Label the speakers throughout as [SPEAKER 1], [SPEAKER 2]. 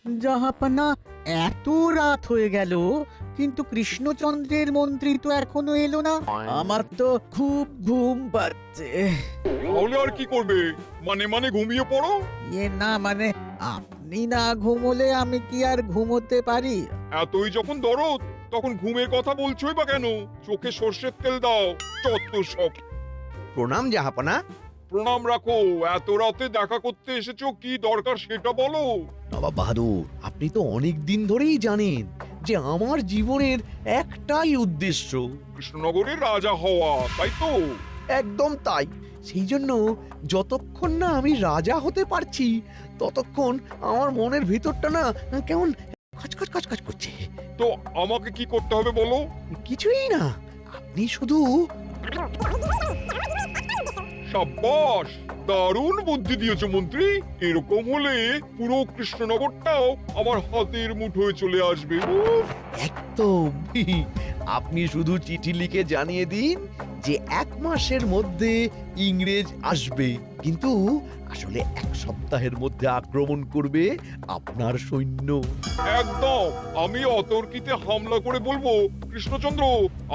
[SPEAKER 1] জাহাপনা, এত রাত হয়ে গেল কিন্তু কৃষ্ণচন্দ্রের মন্ত্রী তো এখনো এলো না। আমার তো খুব ঘুম পাচ্ছে।
[SPEAKER 2] তাহলে আর কি করবে? মানে মানে ঘুমিয়ে পড়ো।
[SPEAKER 1] না মানে, আপনি না ঘুমোলে আমি কি আর ঘুমোতে পারি?
[SPEAKER 2] এতই যখন দরদ, তখন ঘুমের কথা বলছোই বা কেন? চোখে সর্ষের তেল দাও, যত সব।
[SPEAKER 3] প্রণাম জাহাপনা।
[SPEAKER 2] প্রণাম রাখো। এত রাতে দেখা করতে এসেছো, কি দরকার সেটা বলো।
[SPEAKER 3] নবাব বাহাদুর, আপনি তো অনেক দিন ধরেই জানেন যে আমার জীবনের একটাই উদ্দেশ্য।
[SPEAKER 2] কৃষ্ণনগরের রাজা হওয়া, তাই তো?
[SPEAKER 3] একদম তাই। সেই জন্য যতক্ষণ না আমি রাজা হতে পারছি ততক্ষণ আমার মনের ভিতরটা না কেমন খচখচ খচখচ করছে।
[SPEAKER 2] তো আমাকে কি করতে হবে বলো?
[SPEAKER 3] কিছুই না, আপনি শুধু
[SPEAKER 2] সাব্বাস, দারুণ বুদ্ধি দিয়েছো মন্ত্রী। এরকম হলে পুরো কৃষ্ণনগরটাও আমার হাতের মুঠোয় চলে আসবে। উফ,
[SPEAKER 3] একদম আপনি শুধু চিঠি লিখে জানিয়ে দিন যে 1 মাসের মধ্যে ইংরেজ আসবে, কিন্তু আসলে 1 সপ্তাহের মধ্যে আক্রমণ করবে আপনার সৈন্য।
[SPEAKER 2] একদম। আমি অতর্কিতে হামলা করে বলবো, কৃষ্ণচন্দ্র,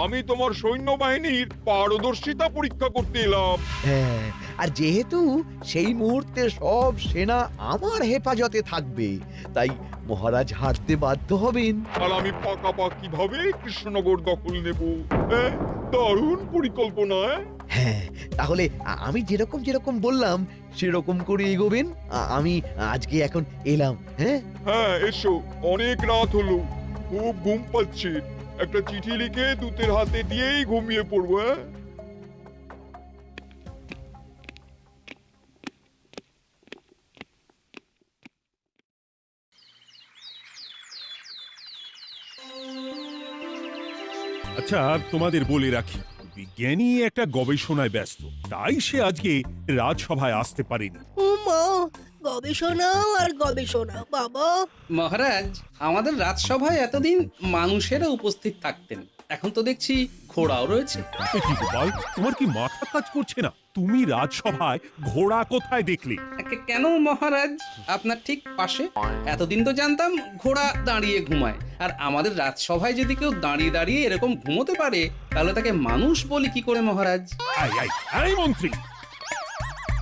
[SPEAKER 2] আমি তোমার সৈন্যবাহিনীর পারদর্শিতা পরীক্ষা করতে এলাম।
[SPEAKER 3] হ্যাঁ, আর যেহেতু সেই মুহূর্তে সব সেনা আমার হেফাজতে থাকবে, তাই মহারাজ হারতে বাধ্য হবেন।
[SPEAKER 2] আর আমি পাকাপাকি ভাবে কৃষ্ণনগর দখল নেব। হ্যাঁ, দারুণ পরিকল্পনা।
[SPEAKER 3] হ্যাঁ, তাহলে আমি যেরকম যেরকম বললাম সেরকম করে এগোবেন। আমি আজকে এখন এলাম। হ্যাঁ,
[SPEAKER 2] হ্যাঁ, এসো। অনেক রাত হলো, খুব ঘুম পাচ্ছে। একটা চিঠি লিখে দূতের হাতে দিয়েই ঘুমিয়ে পড়বো। হ্যাঁ,
[SPEAKER 4] আচ্ছা, তোমাদের বলে রাখি, বিজ্ঞানী একটা গবেষণায় ব্যস্ত, তাই সে আজকে রাজসভায় আসতে পারেনি।
[SPEAKER 5] মা, গবেষণা আর গবেষণা বাবা।
[SPEAKER 6] মহারাজ, আমাদের রাজসভায় এতদিন মানুষেরা উপস্থিত থাকতেন, এখন তো দেখছি ঘোড়াও রয়েছে।
[SPEAKER 4] এ কি গোপাল, তোমার কি মাথা কাজ করছে না? তুমি রাজসভায় ঘোড়া কোথায় দেখলে?
[SPEAKER 6] কেন মহারাজ? আপনার ঠিক পাশে। এতদিন তো জানতাম ঘোড়া দাঁড়িয়ে ঘুমায়, আর আমাদের রাজসভায় যদি কেউ দাঁড়িয়ে দাঁড়িয়ে এরকম ঘুমোতে পারে তাহলে তাকে মানুষ বলি কি করে মহারাজ?
[SPEAKER 4] এই মন্ত্রী,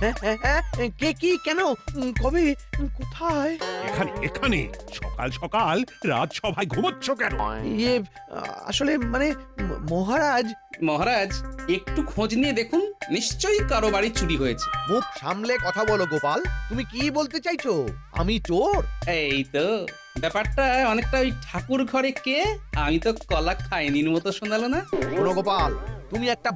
[SPEAKER 3] হ্যাঁ, হ্যাঁ, হ্যাঁ, কে, কি, কেন, কবে, কোথায়?
[SPEAKER 4] এখানে এখানে সকাল সকাল রাজসভায় ঘুমোচ্ছ কেন?
[SPEAKER 3] ইয়ে, আসলে মানে মহারাজ।
[SPEAKER 6] মহারাজ, একটু খোঁজ নিয়ে দেখুন, নিশ্চয়ই কারো বাড়ি চুরি হয়েছে।
[SPEAKER 3] মুখ সামলে কথা বলো গোপাল, তুমি কি বলতে চাইছো? আমি চোর?
[SPEAKER 6] এই তো ব্যাপারটা অনেকটা ওই ঠাকুর ঘরে কে আমি তো কলা খাইনির মতো শোনালো না?
[SPEAKER 3] শোনো গোপাল, তুমি একটা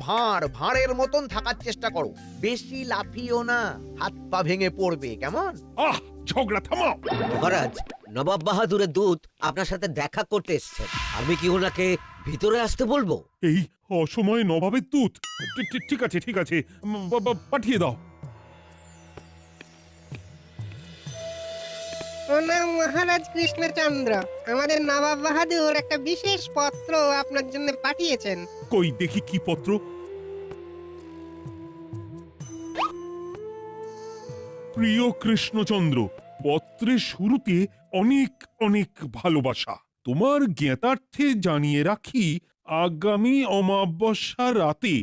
[SPEAKER 3] ভাঁড়ের মতন থাকার চেষ্টা করো। বেশি লাফিও না, হাত পা ভেঙে পড়বে, কেমন?
[SPEAKER 4] আহ, ঝগড়া থামাও।
[SPEAKER 7] মহারাজ, নবাব বাহাদুরের দূত আপনার সাথে দেখা করতে এসেছেন। আমি কি ওনাকে ভিতরে আসতে বলবো?
[SPEAKER 4] এই অসময়ে নবাবের দূত? ঠিক আছে, ঠিক আছে, পাঠিয়ে দাও।
[SPEAKER 8] প্রণাম মহারাজ কৃষ্ণচন্দ্র। আমাদের নবাব বাহাদুর একটা বিশেষ পত্র আপনার জন্য পাঠিয়েছেন।
[SPEAKER 4] কই দেখি কি পত্র। প্রিয় কৃষ্ণচন্দ্র, পত্রের শুরুতে অনেক অনেক ভালোবাসা। তোমার জ্ঞাতার্থে জানিয়ে রাখি, আগামী অমাবস্যা রাতে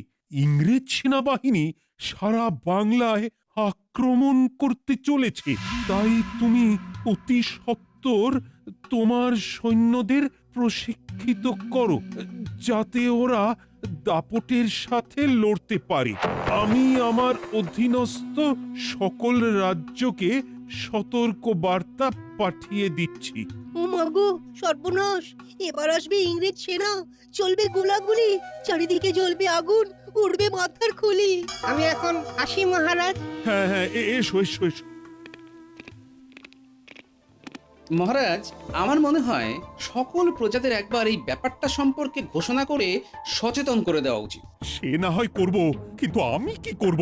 [SPEAKER 4] ইংরেজ সেনাবাহিনী সারা বাংলায় আক্রমণ করতে চলেছে। তাই তুমি অতি সত্বর তোমার সৈন্যদের প্রশিক্ষিত করো, যাতে ওরা দাপটের সাথে লড়তে পারে। আমি আমার অধীনস্থ সকল রাজ্যকে সতর্ক বার্তা পাঠিয়ে দিচ্ছি।
[SPEAKER 5] ও মাগো, সর্বনাশ! এবার আসবে ইংরেজ সেনা, চলবে গোলাগুলি, চারিদিকে জ্বলবে আগুন, উড়বে মাথার খুলি।
[SPEAKER 8] আমি এখন আসি মহারাজ।
[SPEAKER 4] হ্যাঁ হ্যাঁ, এসো এসো এসো।
[SPEAKER 6] মহারাজ, আমার মনে হয় সকল প্রজাদের একবার এই ব্যাপারটা সম্পর্কে ঘোষণা করে সচেতন করে দেওয়া উচিত।
[SPEAKER 4] সে না হয় করব, কিন্তু আমি কি করব?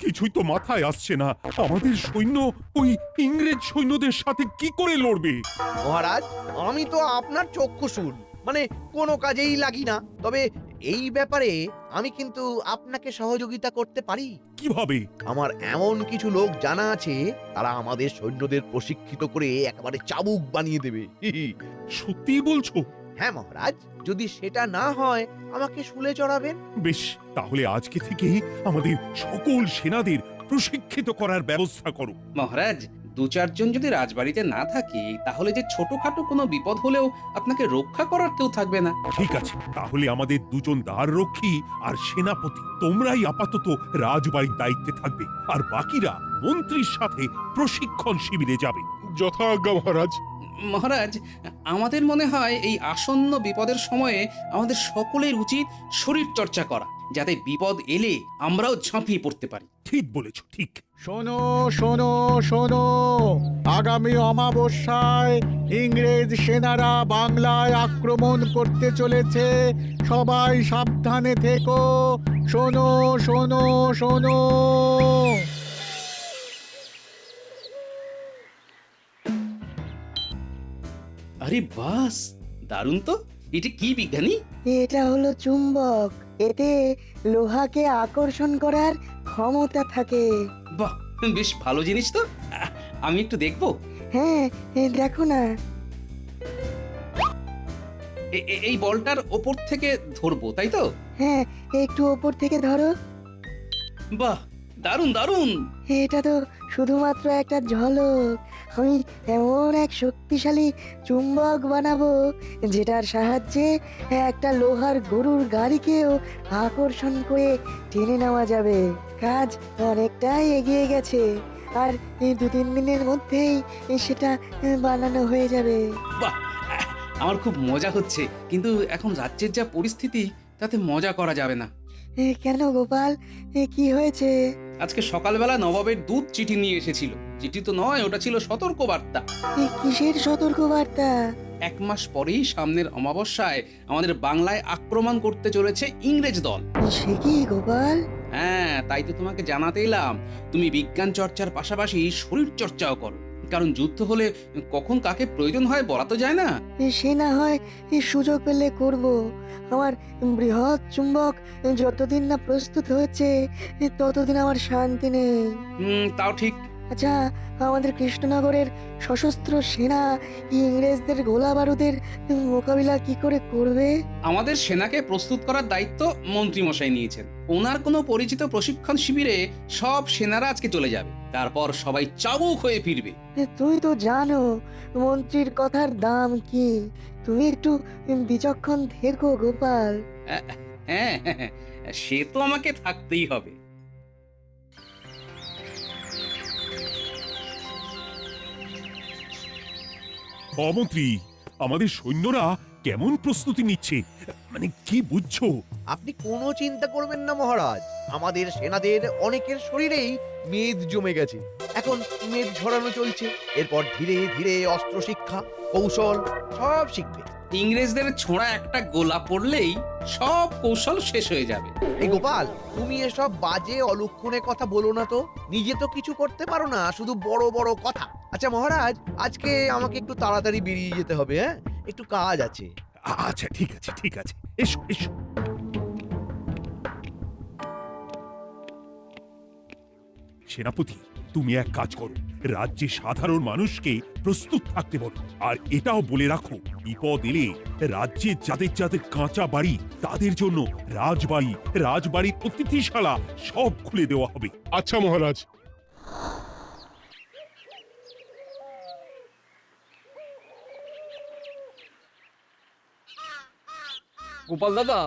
[SPEAKER 4] কিছুই তো মাথায় আসছে না। আমাদের সৈন্য ওই ইংরেজ সৈন্যদের সাথে কি করে লড়বে?
[SPEAKER 3] মহারাজ, আমি তো আপনার চক্ষুশূল। মানে কোনো কাজেই লাগি না। তবে এই ব্যাপারে আমি কিন্তু আপনাকে সহযোগিতা করতে পারি।
[SPEAKER 4] কিভাবে?
[SPEAKER 3] আমার এমন কিছু লোক জানা আছে, তারা আমাদের সৈন্যদের প্রশিক্ষিত করে একেবারে চাবুক বানিয়ে দেবে।
[SPEAKER 4] সত্যি বলছো?
[SPEAKER 3] হ্যাঁ মহারাজ, যদি সেটা না হয় আমাকে শুলে চড়াবেন।
[SPEAKER 4] বেশ, তাহলে আজকে থেকে আমাদের সকল সেনাদের প্রশিক্ষিত করার ব্যবস্থা করো।
[SPEAKER 6] মহারাজ, দু চারজন যদি রাজবাড়িতে না থাকি তাহলে যে ছোটখাটো কোনো বিপদ হলেও আপনাকে রক্ষা করার কেউ থাকবে না।
[SPEAKER 4] ঠিক আছে, তাহলে আমাদের দুজন দ্বাররক্ষী আর সেনাপতি তোমরাই আপাতত রাজবাড়ির দায়িত্বে থাকবে, আর বাকিরা মন্ত্রীর সাথে প্রশিক্ষণ শিবিরে যাবে।
[SPEAKER 2] যথাজ্ঞা মহারাজ।
[SPEAKER 6] মহারাজ, আমাদের মনে হয় এই আসন্ন বিপদের সময়ে আমাদের সকলের উচিত শরীর চর্চা করা, যাতে বিপদ এলে আমরাও ঝাঁপিয়ে পড়তে পারি।
[SPEAKER 4] ঠিক বলেছ, ঠিক।
[SPEAKER 1] শোনো শোনো শোনো, আগামী অমাবস্যায় ইংরেজ সেনারা বাংলায় আক্রমণ করতে চলেছে। সবাই সাবধানে থেকো। শোনো শোনো শোনো।
[SPEAKER 6] আরে বাস, দারুণ তো! এটা কি বিজ্ঞানী?
[SPEAKER 9] এটা হলো চুম্বক। এতে লোহাকে আকর্ষণ করার ক্ষমতা থাকে।
[SPEAKER 6] বাহ, বেশ ভালো জিনিস তো। আমি একটু দেখবো।
[SPEAKER 9] হ্যাঁ, দেখো না।
[SPEAKER 6] এই বলটার ওপর থেকে ধরবো, তাই তো?
[SPEAKER 9] হ্যাঁ, একটু ওপর থেকে ধরো।
[SPEAKER 6] বাহ, দারুণ দারুণ!
[SPEAKER 9] এটা তো শুধুমাত্র একটা ঝলক। আমি এমন এক শক্তিশালী চুম্বক বানাবো যেটার সাহায্যে একটা লোহার গরুর গাড়িকেও আকর্ষণ করে টেনে নেওয়া যাবে। কাজ অনেকটাই এগিয়ে গেছে, আর এই 2-3 দিনের মধ্যেই সেটা বানানো হয়ে যাবে।
[SPEAKER 6] বাহ, আমার খুব মজা হচ্ছে, কিন্তু এখন রাজ্যের যা পরিস্থিতি তাতে মজা করা যাবে না।
[SPEAKER 9] কেন গোপাল, কি হয়েছে?
[SPEAKER 6] আজকে সকালবেলা নবাবের দূত চিঠি নিয়ে এসেছিল। চিঠি তো নয়, ওটা ছিল সতর্ক বার্তা।
[SPEAKER 9] কিসের সতর্ক বার্তা?
[SPEAKER 6] 1 মাস পরেই সামনের অমাবস্যায় আমাদের বাংলায় আক্রমণ করতে চলেছে ইংরেজ দল।
[SPEAKER 9] সে কি গোপাল?
[SPEAKER 6] হ্যাঁ, তাই তো তোমাকে জানাতে এলাম। তুমি বিজ্ঞান চর্চার পাশাপাশি শরীর চর্চাও করো, কারণ যুদ্ধ হলে কখন কাকে প্রয়োজন হয় বলা তো যায় না।
[SPEAKER 9] সে না হয় সুযোগ পেলে করব। আমার বৃহৎ চুম্বক যতদিন না প্রস্তুত হচ্ছে ততদিন আমার শান্তি নেই।
[SPEAKER 6] তাও ঠিক।
[SPEAKER 9] আচ্ছা, আমাদের কৃষ্ণনগরের সশস্ত্র সেনা ইংরেজদের গোলা বারুদের মোকাবিলা কি করে করবে?
[SPEAKER 6] আমাদের সেনাকে প্রস্তুত করার দায়িত্ব মন্ত্রী মশাই নিয়েছেন। ওনার কোনো পরিচিত প্রশিক্ষণ শিবিরে সব সেনারা আজকে চলে যাবে, তারপর সবাই চাবুক হয়ে ফিরবে।
[SPEAKER 9] তুমি তো জানো মন্ত্রীর কথার দাম কি। তুমি একটু বিচক্ষণ থেকো গোপাল।
[SPEAKER 6] হ্যাঁ, সে তো আমাকে থাকতেই হবে।
[SPEAKER 4] মন্ত্রী, আমাদের সৈন্যরা কেমন প্রস্তুতি নিচ্ছে, মানে কি বুঝছো?
[SPEAKER 3] আপনি কোনো চিন্তা করবেন না মহারাজ, আমাদের সেনাদের অনেকের শরীরেই মেদ জমে গেছে। এখন মেদ ঝরানো চলছে, এরপর ধীরে ধীরে অস্ত্র শিক্ষা, কৌশল সব শিখবে।
[SPEAKER 6] ইংরেজদের ছোঁড়া একটা গোলা পড়লেই সব কৌশল শেষ হয়ে যাবে।
[SPEAKER 3] এই গোপাল, তুমি এসব বাজে অলক্ষণে কথা বলো না তো। নিজে তো কিছু করতে পারো না, শুধু বড় বড় কথা। আচ্ছা মহারাজ, আজকে আমাকে একটু তাড়াতাড়ি বেরিয়ে যেতে হবে। হ্যাঁ, একটু কাজ আছে।
[SPEAKER 4] আচ্ছা, ঠিক আছে, ঠিক আছে, এসো এসো। সেনাপতি, তুমি এক কাজ করো, রাজ্যে সাধারণ মানুষকে প্রস্তুত থাকতে বলো, আর এটাও বলে রাখো বিপদ এলে রাজ্যে যাদের যাদের কাঁচা বাড়ি তাদের জন্য রাজবাড়ির অতিথিশালা সব খুলে দেওয়া হবে।
[SPEAKER 2] আচ্ছা মহারাজ।
[SPEAKER 10] গোপাল দাদা,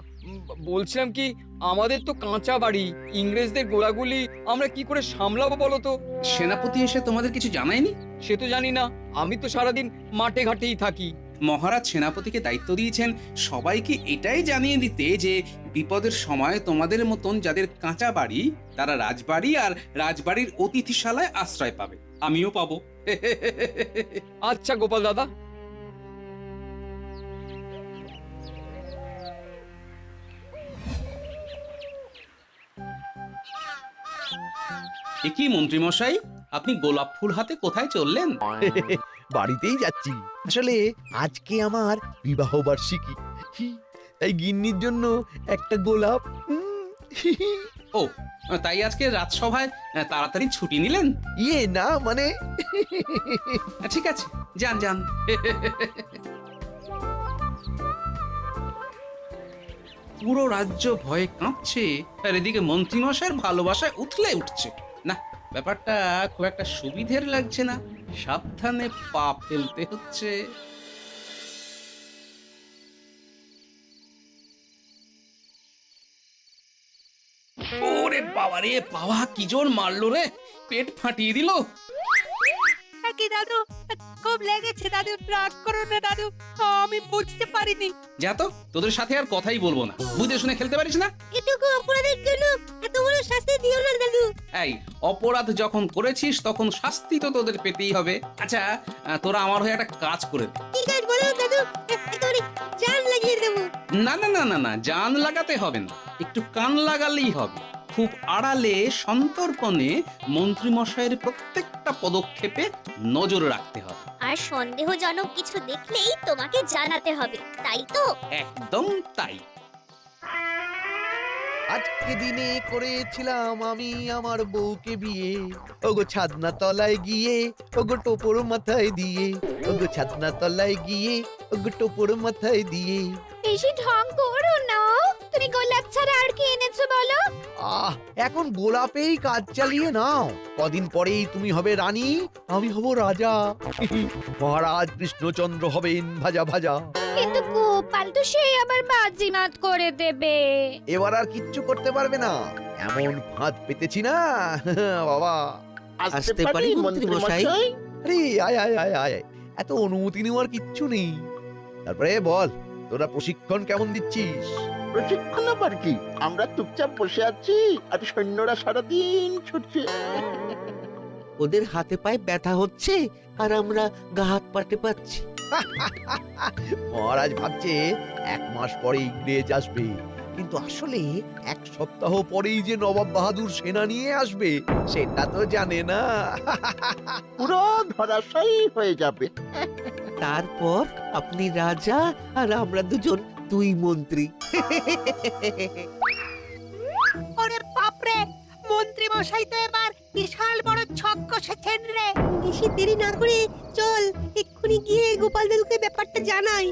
[SPEAKER 10] বলছিলাম কি, আমাদের তো কাঁচা বাড়ি, ইংরেজদের গোলাগুলি আমরা কি করে সামলাবো বলো তো?
[SPEAKER 6] সেনাপতি এসে তোমাদের কিছু জানায়নি?
[SPEAKER 10] সে তো জানি না, আমি তো সারাদিন মাঠে ঘাটেই থাকি।
[SPEAKER 6] মহারাজ সেনাপতিকে দায়িত্ব দিয়েছেন সবাইকে এটাই জানিয়ে দিতে যে বিপদের সময় তোমাদের মতন যাদের কাঁচা বাড়ি তারা রাজবাড়ি আর রাজবাড়ির অতিথিশালায় আশ্রয় পাবে। আমিও পাবো।
[SPEAKER 10] আচ্ছা গোপাল দাদা।
[SPEAKER 6] এ কি মন্ত্রী মশাই, আপনি গোলাপ ফুল হাতে কোথায় চললেন?
[SPEAKER 3] বাড়িতেই যাচ্ছি। আসলে আজকে আমার বিবাহ বার্ষিকী, তাই গিন্নির জন্য একটা গোলাপ।
[SPEAKER 6] ও, তাই আজকে রাজসভায় তাড়াতাড়ি ছুটি নিলেন?
[SPEAKER 3] ইয়ে না মানে
[SPEAKER 6] ঠিক আছে, যান যান। পুরো রাজ্য ভয়ে কাঁপছে, আর এদিকে মন্ত্রীমশাইয়ের ভালোবাসায় উথলে উঠছে। না, ব্যাপারটা খুব একটা সুবিধের লাগছে না। সাবধানে পা ফেলতে হচ্ছে। ওরে বাবা রে বাবা, কি জোর মারলো রে, পেট ফাটিয়ে দিল।
[SPEAKER 5] কি দাদু, খুব লেগেছে দাদু, রাগ করো না দাদু, আমি বুঝতে পারিনি।
[SPEAKER 6] যা তো, তোদের সাথে আর কথাই বলবো না। বুঝে শুনে খেলতে পারিস না?
[SPEAKER 5] এটুকু অপরাধের জন্য এত বড় শাস্তি দিও না দাদু।
[SPEAKER 6] এই, অপরাধ যখন করেছিস তখন শাস্তি তো তোদের পেতেই হবে। আচ্ছা, তোরা আমার হয়ে একটা কাজ করে দে।
[SPEAKER 5] ঠিক আছে বলো দাদু, একেবারে জান লাগিয়ে দেবো।
[SPEAKER 6] না না না না না, জান লাগাতে হবে না, একটু কান লাগালেই হবে। খুব আড়ালে সন্তর্পণে মন্ত্রীমশাইয়ের প্রত্যেকটা পদক্ষেপে নজর রাখতে হবে।
[SPEAKER 11] আর সন্দেহজনক কিছু দেখলেই তোমাকে জানাতে হবে, তাই তো?
[SPEAKER 6] একদম তাই।
[SPEAKER 3] আজকে দিনে করেছিলাম আমি আমার বউকে বিয়ে, ওগো ছাদনা তলায় গিয়ে ওগো টোপর মাথায় দিয়ে, ওগো ছাদনা তলায় গিয়ে ওগো টোপর মাথায় দিয়ে।
[SPEAKER 11] বেশি ঢং করো না, তুমি গোলাপ ছাড়া আর কি এনেছো বলো?
[SPEAKER 3] এখন গোলাপেই কাজ চালিয়ে নাও, কদিন পরেই তুমি হবে রানী, আমি হব রাজা। মহারাজ কৃষ্ণচন্দ্র হবেন ভাজা ভাজা।
[SPEAKER 11] কিন্তু গোপাল তো সেই আবার বাজিমাত করে দেবে।
[SPEAKER 3] এবার আর কিচ্ছু করতে পারবে না, এমন ফাঁদ পেতেছি না বাবা।
[SPEAKER 7] আসতে পারি মন্ত্রী মশাই?
[SPEAKER 3] আরে আয় আয় আয় আয়, এত অনুমতি নেওয়ার কিচ্ছু নেই। তারপরে বল, তোরা প্রশিক্ষণ কেমন দিচ্ছিস?
[SPEAKER 12] প্রশিক্ষণ আবার কি, আমরা চুপচাপ বসে আছি আর সৈন্যরা সারাদিন ছুটছে।
[SPEAKER 7] ওদের হাতে পায়ে ব্যথা হচ্ছে আর আমরা গা হাত পাটে পাচ্ছি।
[SPEAKER 3] মহারাজ ভাবছে 1 মাস পরে ইংরেজ আসবে, কিন্তু আসলে 1 সপ্তাহ পরেই যে নবাব বাহাদুর সেনা নিয়ে আসবে সেটা তো জানে না।
[SPEAKER 12] পুরো ধরাশায়ী হয়ে যাবে।
[SPEAKER 7] তারপর আপনি রাজা আর আমরা দুজন দুই মন্ত্রী।
[SPEAKER 5] ওরে বাপরে, মন্ত্রী মশাই তো এবার বিশাল বড় ছক কষেছেন রে। বেশি দেরি না করে চল এক্ষুনি গিয়ে গোপাল দাদুকে ব্যাপারটা জানাই।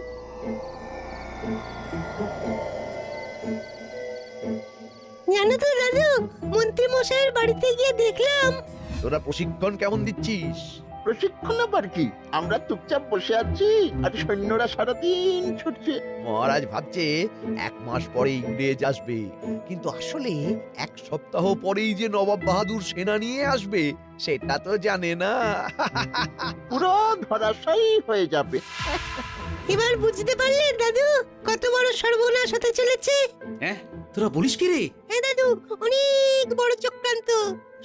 [SPEAKER 5] জানো তো দাদু, মন্ত্রী মশাইয়ের বাড়িতে গিয়ে দেখলাম।
[SPEAKER 3] তোরা প্রশিক্ষণ কেমন দিচ্ছিস?
[SPEAKER 12] প্রশিক্ষণ আবার কি, আমরা চুপচাপ বসে আছি আর সৈন্যরা সারাদিন ছুটছে।
[SPEAKER 3] মহারাজ ভাবছে 1 মাস পরে ইংরেজ আসবে, কিন্তু আসলে 1 সপ্তাহ পরেই যে নবাব বাহাদুর সেনা নিয়ে আসবে সেটা তো জানে না।
[SPEAKER 12] পুরো ধরাশায়ী হয়ে যাবে।
[SPEAKER 5] এবার বুঝতে পারলে দাদু কত বড় সর্বনাশ হতে চলেছে?
[SPEAKER 6] হ্যাঁ, তোরা বলিস কি রে?
[SPEAKER 5] হ্যাঁ দাদু, অনেক বড় চক্রান্ত।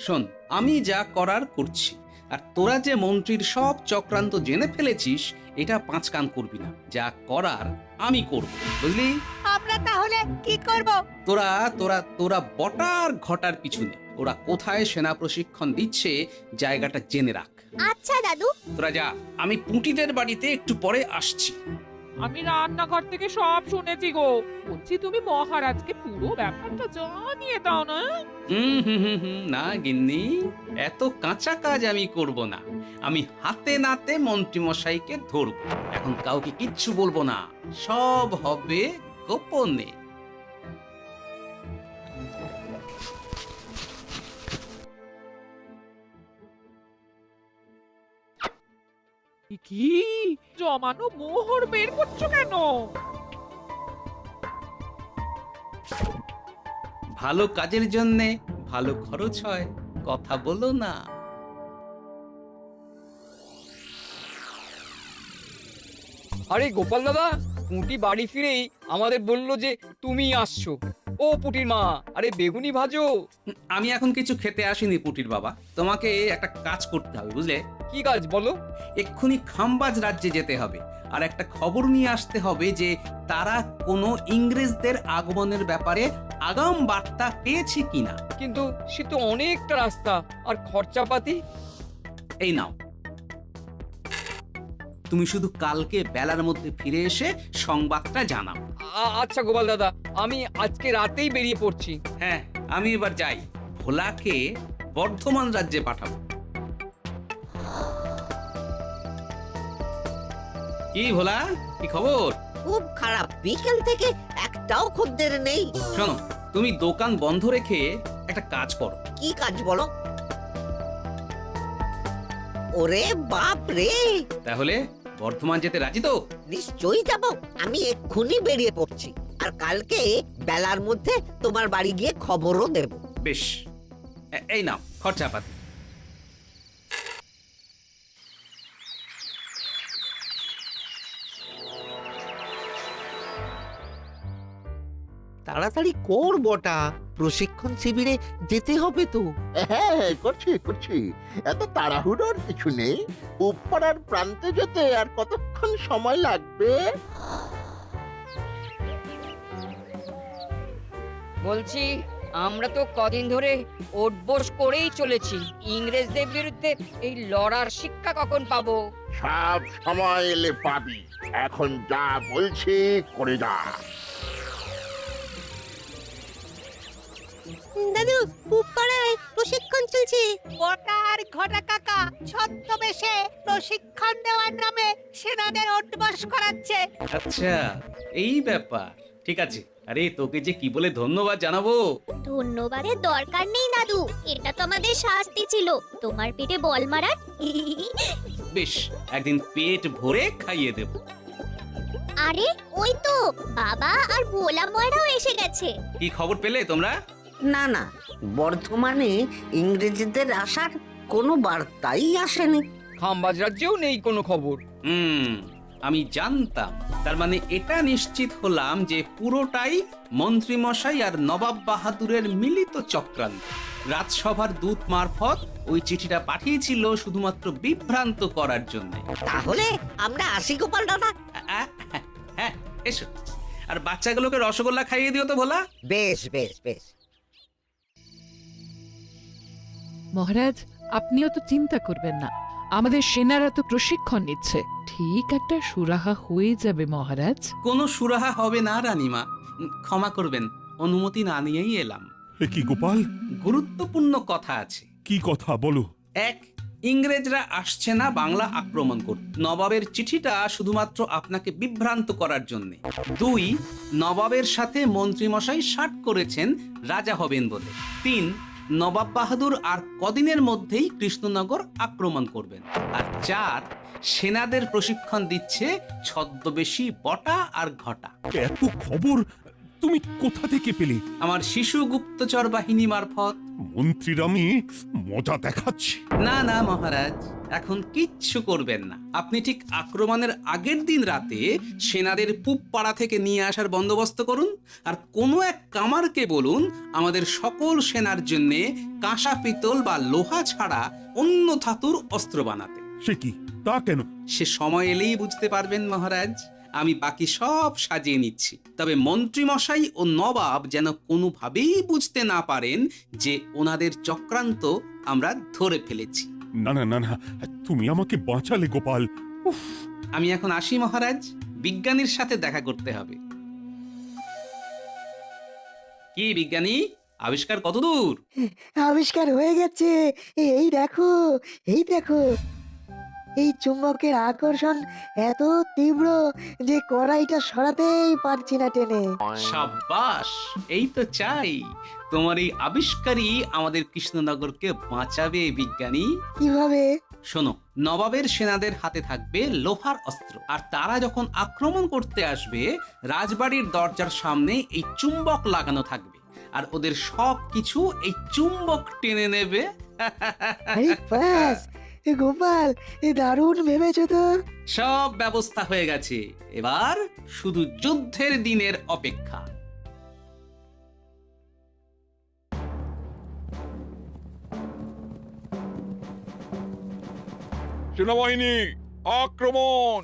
[SPEAKER 6] শোন, আমি যা করার করছি, আর তোরা যে মন্ত্রীর সব চক্রান্ত জেনে ফেলেছিস এটা 5 কান করবি না। যা করার আমি করব, বুঝলি?
[SPEAKER 5] আমরা তাহলে কি করব?
[SPEAKER 6] তোরা তোরা তোরা বটার ঘটার পিছনে ওরা কোথায় সেনা প্রশিক্ষণ দিচ্ছে জায়গাটা জেনে রাখ।
[SPEAKER 11] আচ্ছা দাদু।
[SPEAKER 6] তোরা যা, আমি পুঁটিদের বাড়িতে একটু পরে আসছি।
[SPEAKER 13] আমি রান্নাঘর থেকে সব শুনেছি গো। বলছি তুমি মহারাজকে পুরো ব্যাপারটা জানিয়ে দাও না।
[SPEAKER 6] না গিন্নি, এত কাঁচা কাজ আমি করব না। আমি হাতে নাতে মন্ত্রী মশাইকে ধরব। এখন কাউকে কিচ্ছু বলবো না, সব হবে গোপনে।
[SPEAKER 13] কি জমানো মোহর বের করছো কেন?
[SPEAKER 6] ভালো কাজের জন্যে ভালো খরচ হয়, কথা বলো না।
[SPEAKER 10] আরে গোপাল দাদা, পুঁটি বাড়ি ফিরেই আমাদের বললো যে তুমি আসছো। ও পুটির মা, আরে বেগুনি ভাজো।
[SPEAKER 6] আমি এখন কিছু খেতে আসিনি পুটির বাবা, তোমাকে একটা কাজ করতে হবে, বুঝলে?
[SPEAKER 10] কি কাজ বলো?
[SPEAKER 6] এক্ষুনি খামবাজ রাজ্যে যেতে হবে আর একটা খবর নিয়ে আসতে হবে যে তারা কোনো ইংরেজদের আগমনের ব্যাপারে আগাম বার্তা পেয়েছে কিনা।
[SPEAKER 10] কিন্তু সে তো অনেকটা রাস্তা আর খরচাপাতি।
[SPEAKER 6] এই নাও, তুমি শুধু কালকে বেলার মধ্যে ফিরে এসে সংবাদটা জানাও।
[SPEAKER 10] আচ্ছা গোপাল দাদা, আমি আজকে রাতেই বেরিয়ে পড়ছি।
[SPEAKER 6] হ্যাঁ, আমি এবার যাই, ভোলাকে বর্ধমান রাজ্যে পাঠাবো। কি ভোলা, কি খবর?
[SPEAKER 7] খুব খারাপ, বিকেল থেকে একটাও খদ্দের নেই।
[SPEAKER 6] শোনো, তুমি দোকান বন্ধ রেখে একটা কাজ করো।
[SPEAKER 7] কি কাজ বলো? ওরে বাপ রে!
[SPEAKER 6] তাহলে বর্ধমান যেতে রাজি তো?
[SPEAKER 7] নিশ্চয়ই যাব, আমি এক্ষুনি বেরিয়ে পড়ছি, আর কালকে বেলার মধ্যে তোমার বাড়ি গিয়ে খবরও দেব।
[SPEAKER 6] বেশ, এই নাও খরচাপাতি।
[SPEAKER 7] তাড়াতাড়ি কর বটা, প্রশিক্ষণ শিবিরে যেতে হবে তো।
[SPEAKER 12] হ্যাঁ হ্যাঁ, করছি করছি, এত তাড়াহুড়োর কিছু নেই। উপপাড়ার প্রান্তে যেতে আর কতক্ষণ সময় লাগবে?
[SPEAKER 10] বলছি, আমরা তো কদিন ধরে ওঠবোস করেই চলেছি। ইংরেজদের বিরুদ্ধে এই লড়ার শিক্ষা কখন পাবো?
[SPEAKER 12] সব সময় এলে পাবি, এখন যা বলছি করে যা।
[SPEAKER 5] দাদু, উপপাড়ায় প্রশিক্ষণ চলছে। বটা আর ঘটা কাকা ছদ্মবেশে প্রশিক্ষণ দেওয়ার নামে সেনাদের উঠবস করাচ্ছে।
[SPEAKER 6] আচ্ছা, এই ব্যাপার, ঠিক আছে। আরে তোকে যে কি বলে ধন্যবাদ জানাবো।
[SPEAKER 11] ধন্যবাদের দরকার নেই দাদু, এটা তো আমাদের শাস্তি ছিল তোমার পেটে বল মারার।
[SPEAKER 6] বেশ, একদিন পেট ভরে খাইয়ে দেব।
[SPEAKER 11] আরে ওই তো বাবা আর ভোলা ময়রাও এসে গেছে।
[SPEAKER 6] কি খবর পেলে তোমরা?
[SPEAKER 7] না না, বর্ধমানে ইংরেজদের আসার কোনো বার্তাই আসেনি।
[SPEAKER 10] খাম্বাজ রাজ্যেও নেই কোনো খবর।
[SPEAKER 6] আমি জানতাম। তার মানে এটা নিশ্চিত হলাম যে পুরোটাই মন্ত্রী মশাই আর নবাব বাহাদুরের মিলিত চক্রান্ত। রাজসভার দূত মারফত ওই চিঠিটা পাঠিয়েছিল শুধুমাত্র বিভ্রান্ত করার জন্য।
[SPEAKER 7] তাহলে আমরা আসি গোপাল দাদা।
[SPEAKER 6] হ্যাঁ, এসো। আর বাচ্চাগুলোকে রসগোল্লা খাইয়ে দিও তো ভোলা।
[SPEAKER 7] বেশ বেশ বেশ।
[SPEAKER 13] মহারাজ, আপনিও তো চিন্তা করবেন না, আমাদের সেনারা তো প্রশিক্ষণ নিচ্ছে, ঠিক একটা সুরাহা হয়ে যাবে মহারাজ।
[SPEAKER 6] কোনো সুরাহা হবে না রানীমা, ক্ষমা করবেন, অনুমতি না নিয়েই এলাম।
[SPEAKER 4] কি গোপাল,
[SPEAKER 6] গুরুত্বপূর্ণ কথা আছে।
[SPEAKER 4] কি কথা বলো?
[SPEAKER 6] এক, ইংরেজরা আসছে না বাংলা আক্রমণ করতে। নবাবের চিঠিটা শুধুমাত্র আপনাকে বিভ্রান্ত করার জন্য। দুই, নবাবের সাথে মন্ত্রীমশাই ষাট করেছেন রাজা হবেন বলে। তিন, নবাব বাহাদুর আর কদিনের মধ্যেই কৃষ্ণনগর আক্রমণ করবেন। আর চার, সেনাদের প্রশিক্ষণ দিচ্ছে ছদ্মবেশী বটা আর ঘটা।
[SPEAKER 4] এত খবর তুমি কোথা থেকে পেলে?
[SPEAKER 6] আমার শিশু গুপ্তচর বাহিনী মারফত।
[SPEAKER 4] মন্ত্রীর আমি মজা দেখাচ্ছি।
[SPEAKER 6] না না মহারাজ, এখন কিচ্ছু করবেন না। আপনি ঠিক আক্রমণের আগের দিন রাতে সেনাদের পূব পাড়া থেকে নিয়ে আসার বন্দোবস্ত করুন, আর কোনো এক কামারকে বলুন আমাদের সকল সেনার জন্য কাঁসা পিতল বা লোহা ছাড়া অন্য ধাতুর অস্ত্র বানাতে।
[SPEAKER 4] সে কি, তা কেন?
[SPEAKER 6] সে সময় এলেই বুঝতে পারবেন মহারাজ, আমি বাকি সব সাজিয়ে নিচ্ছি। তবে মন্ত্রী মশাই ও নবাব যেন কোনোভাবেই বুঝতে না পারেন যে ওনাদের চক্রান্ত আমরা ধরে ফেলেছি।
[SPEAKER 4] না না না না, তুমি আমাকে বাঁচালে গোপাল। উফ।
[SPEAKER 6] আমি এখন আসি মহারাজ, বিজ্ঞানীর সাথে দেখা করতে হবে। কি বিজ্ঞানী, আবিষ্কার কতদূর?
[SPEAKER 9] আবিষ্কার হয়ে গেছে, এই দেখো, এই দেখো। এই চুম্বকের আকর্ষণ এত তীব্র যে কড়াইটা সরাতেই পারছি না টেনে।
[SPEAKER 6] সাব্বাস, এই তো চাই। তোমার এই আবিষ্কারই আমাদের কৃষ্ণনগরকে বাঁচাবে বিজ্ঞানী।
[SPEAKER 9] কিভাবে?
[SPEAKER 6] শোনো, নবাবের সেনাদের হাতে থাকবে লোহার অস্ত্র, আর তারা যখন আক্রমণ করতে আসবে রাজবাড়ির দরজার সামনে এই চুম্বক লাগানো থাকবে, আর ওদের সব কিছু এই চুম্বক টেনে নেবে।
[SPEAKER 9] আরে বাস, গোপাল, দারুণ ভেবেছো তো।
[SPEAKER 6] সব ব্যবস্থা হয়ে গেছে, এবার শুধু যুদ্ধের দিনের অপেক্ষা।
[SPEAKER 2] সেনাবাহিনী আক্রমণ!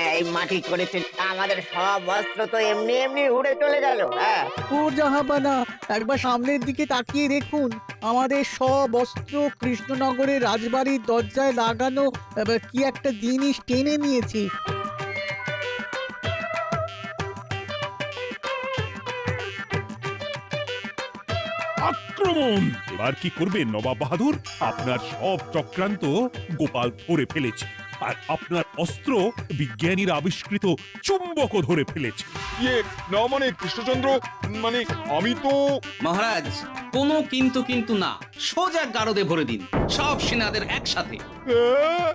[SPEAKER 7] এই
[SPEAKER 12] এই মাটি করেছেন আমাদের সব অস্ত্র তো এমনি এমনি উড়ে চলে গেল। হ্যাঁ
[SPEAKER 1] ও জাহাবানা, একবার সামনের দিকে তাকিয়ে দেখুন, আমাদের সব অস্ত্র কৃষ্ণনগরের রাজবাড়ির দরজায় লাগানো কি একটা জিনিস টেনে নিয়েছি।
[SPEAKER 4] আক্রমণ! এবার কি করবেন নবাব বাহাদুর? আপনার সব চক্রান্ত গোপাল ধরে ফেলেছে, আর আপনার অস্ত্র বিজ্ঞানীর আবিষ্কৃত চুম্বকও ধরে ফেলেছে।
[SPEAKER 2] ইয়ে না মানে কৃষ্ণচন্দ্র, মানে আমি তো
[SPEAKER 6] মহারাজ কোনো কিন্তু কিন্তু না, সোজা গারদে ভরে দিন সব সেনাদের একসাথে।
[SPEAKER 2] আহ,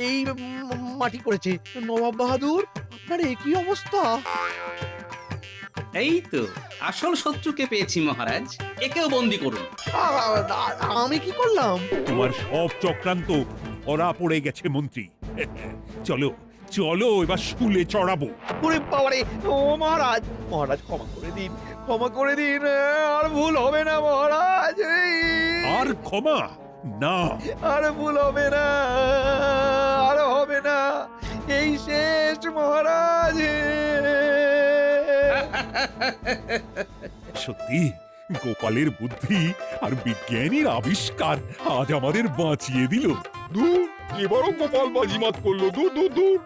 [SPEAKER 3] এই মাটি করেছে নবাব বাহাদুর, আপনার একই অবস্থা।
[SPEAKER 6] এই তো আসল শত্রুকে পেয়েছি মহারাজ, একেও বন্দি করুন।
[SPEAKER 3] আমি কি করলাম?
[SPEAKER 4] তোমার সব চক্রান্ত ধরা পড়ে গেছে মন্ত্রী। চলো চলো, এবার শুলে চড়াবো।
[SPEAKER 3] ওরে বাবারে, ও মহারাজ, মহারাজ ক্ষমা করে দিন, ক্ষমা করে দিন, আর ভুল হবে না মহারাজ।
[SPEAKER 4] আর ক্ষমা না।
[SPEAKER 3] আর ভুল হবে না, আর হবে না, এই শেষ মহারাজ।
[SPEAKER 4] সত্যি গোপালের বুদ্ধি আর বিজ্ঞানীর আবিষ্কার আজ আমাদের বাঁচিয়ে দিল।
[SPEAKER 2] দূর, এবারও গোপাল বাজিমাত করলো। দূর দূর দূর।